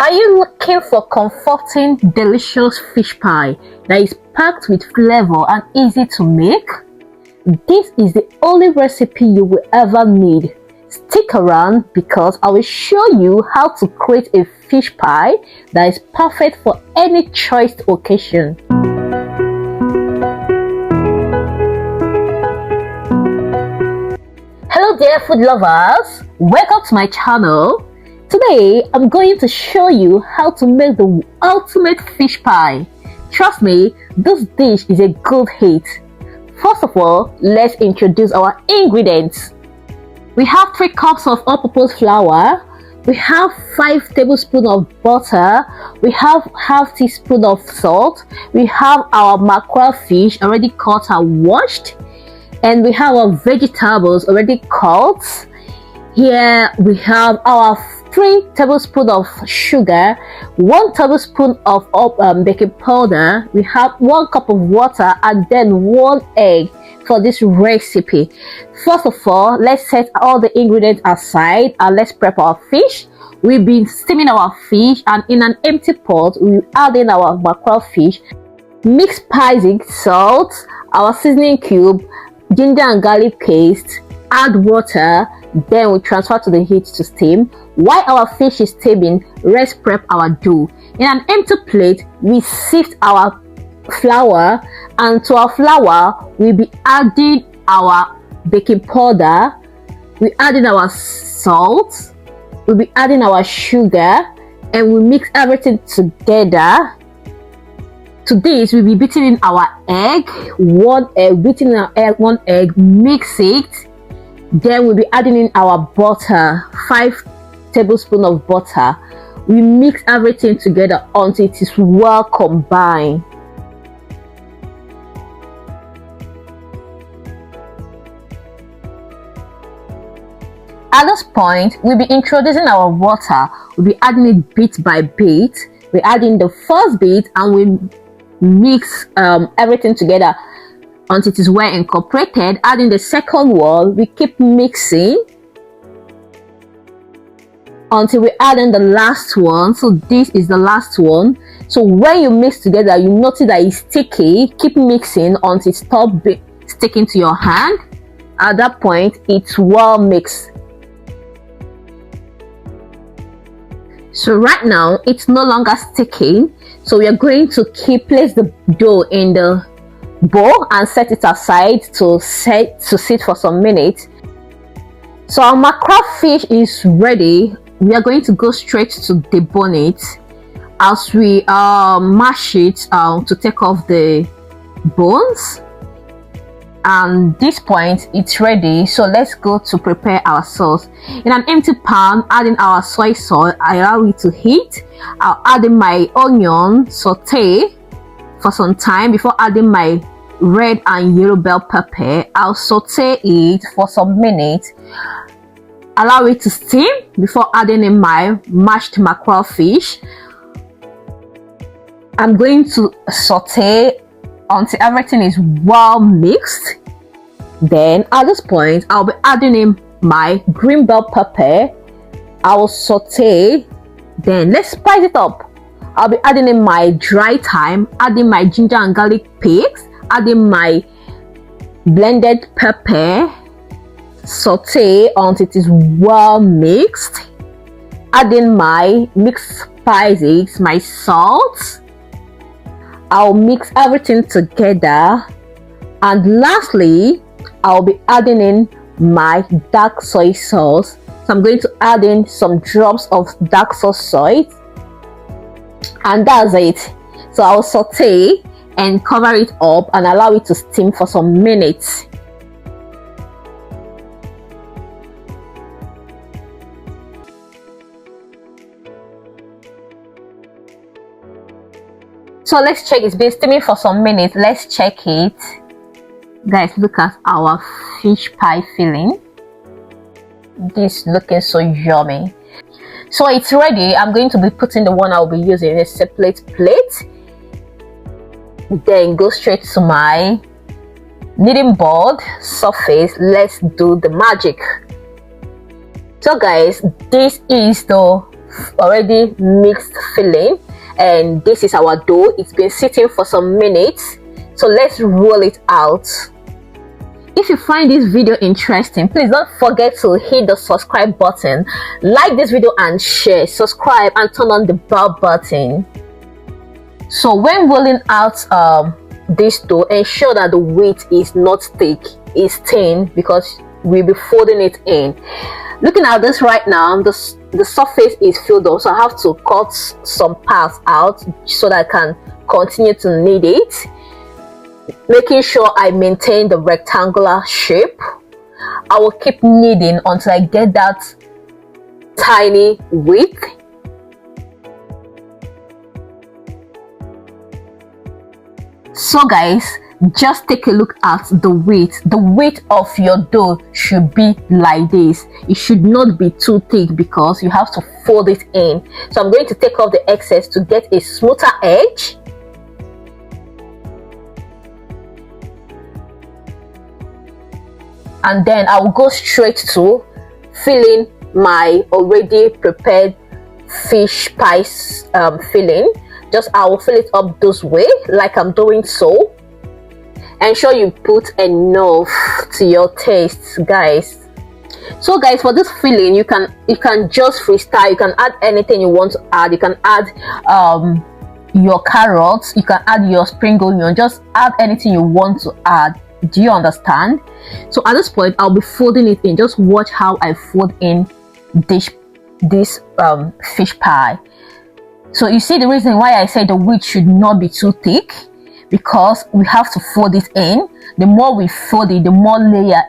Are you looking for comforting, delicious fish pie that is packed with flavor and easy to make? This is the only recipe you will ever need. Stick around because I will show you how to create a fish pie that is perfect for any choice occasion. Hello dear food lovers, welcome to my channel. Today I'm going to show you how to make the ultimate fish pie. Trust me, this dish is a good hit. First of all, let's introduce our ingredients. We have 3 cups of all-purpose flour, we have 5 tablespoons of butter, we have half teaspoon of salt, we have our mackerel fish already cut and washed, and we have our vegetables already cut. Here we have our 3 tablespoons of sugar, 1 tablespoon of baking powder, we have 1 cup of water, and then 1 egg for this recipe. First of all, let's set all the ingredients aside and let's prep our fish. We've been steaming our fish, and in an empty pot we add in our mackerel fish, mix spices, salt, our seasoning cube, ginger and garlic paste, add water, then we transfer to the heat to steam. While our fish is steaming, let's prep our dough. In an empty plate, we sift our flour, and to our flour we'll be adding our baking powder, we adding our salt, we'll be adding our sugar, and we mix everything together. To this, we'll be beating in our egg, 1 egg, beating in our egg, 1 egg, mix it. Then we'll be adding in our butter, 5 tablespoons of butter. We mix everything together until it is well combined. At this point, we'll be introducing our water. We'll be adding it bit by bit. We add in the first bit and we mix everything together until it is well incorporated. Adding the second one, we keep mixing until we add in the last one. So this is the last one. So when you mix together, you notice that it's sticky. Keep mixing until it stops sticking to your hand. At that point, it's well mixed. So right now it's no longer sticking, so we are going to place the dough in the bowl and set it aside to sit for some minutes. So our mackerel fish is ready. We are going to go straight to debone it as we mash it to take off the bones. And this point it's ready, so let's go to prepare our sauce. In an empty pan, adding our soy sauce, I allow it to heat. I'll add in my onion, saute for some time before adding my red and yellow bell pepper. I'll saute it for some minutes, allow it to steam before adding in my mashed mackerel fish. I'm going to saute until everything is well mixed. Then at this point, I'll be adding in my green bell pepper. I will saute. Then let's spice it up. I'll be adding in my dry thyme, adding my ginger and garlic paste, adding my blended pepper. Saute until it is well mixed. Adding my mixed spices, my salt. I'll mix everything together, and lastly I'll be adding in my dark soy sauce. So I'm going to add in some drops of dark soy, and that's it. So I'll saute and cover it up and allow it to steam for some minutes. So let's check. It's been steaming for some minutes. Let's check it. Guys, look at our fish pie filling. This looking so yummy. So it's ready. I'm going to be putting the one I'll be using in a separate plate. Then go straight to my kneading board surface. Let's do the magic. So guys, this is the already mixed filling, and this is our dough. It's been sitting for some minutes, so let's roll it out. If you find this video interesting, please don't forget to hit the subscribe button, like this video and share, subscribe and turn on the bell button. So when rolling out this dough, ensure that the weight is not thick, it's thin, because we'll be folding it in. Looking at this right now, the surface is filled up, so I have to cut some parts out so that I can continue to knead it, making sure I maintain the rectangular shape. I will keep kneading until I get that tiny width. So guys, just take a look at the weight. The weight of your dough should be like this. It should not be too thick because you have to fold it in. So I'm going to take off the excess to get a smoother edge. And then I will go straight to filling my already prepared fish pie filling. I will fill it up this way, like I'm doing so. Ensure you put enough to your taste, guys. So guys, for this filling, you can just freestyle. You can add anything you want to add. You can add your carrots, you can add your spring onion, just add anything you want to add. Do you understand? So at this point, I'll be folding it in. Just watch how I fold in this fish pie. So you see the reason why I said the width should not be too thick, because we have to fold it in. The more we fold it, the more layer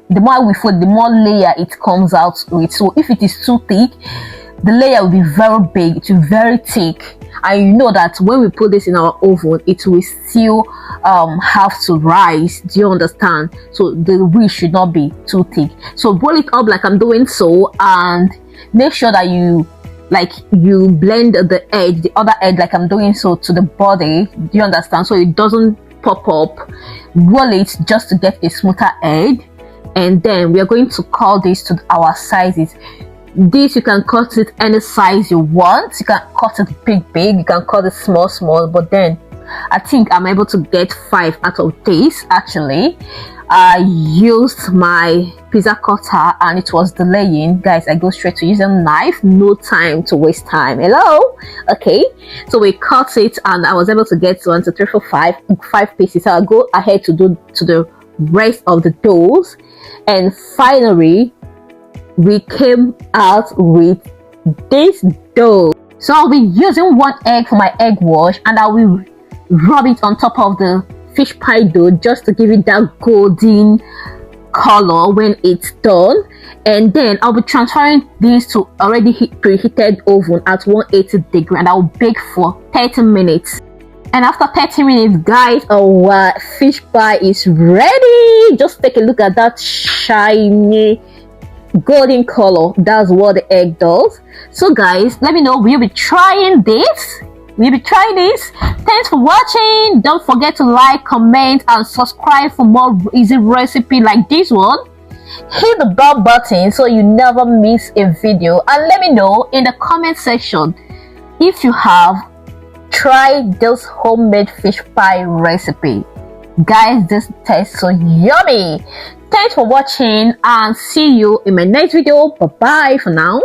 the more we fold, the more layer it comes out with. So if it is too thick, the layer will be very big, it will be very thick, and you know that when we put this in our oven, it will still have to rise. Do you understand? So the width should not be too thick. So roll it up like I'm doing so, and make sure that you blend the edge, the other edge, like I'm doing so, to the body. Do you understand? So it doesn't pop up. Roll it just to get a smoother edge, and then we are going to cut this to our sizes. This you can cut it any size you want. You can cut it big, you can cut it small, but then I think I'm able to get 5 out of this. Actually, I used my pizza cutter and it was delaying, guys. I go straight to using a knife, no time to waste time. Hello. Okay, so we cut it and I was able to get 1 2 3 4 5 pieces. So I'll go ahead to do to the rest of the doughs, and finally we came out with this dough. So I'll be using 1 egg for my egg wash, and I will rub it on top of the fish pie dough just to give it that golden color when it's done. And then I'll be transferring this to already preheated oven at 180 degrees, and I'll bake for 30 minutes. And after 30 minutes, guys, our fish pie is ready. Just take a look at that shiny golden color. That's what the egg does. So guys, let me know, will you be trying this? Thanks for watching. Don't forget to like, comment and subscribe for more easy recipe like this one. Hit the bell button so you never miss a video, and let me know in the comment section if you have tried this homemade fish pie recipe. Guys, this tastes so yummy. Thanks for watching and see you in my next video. Bye bye for now.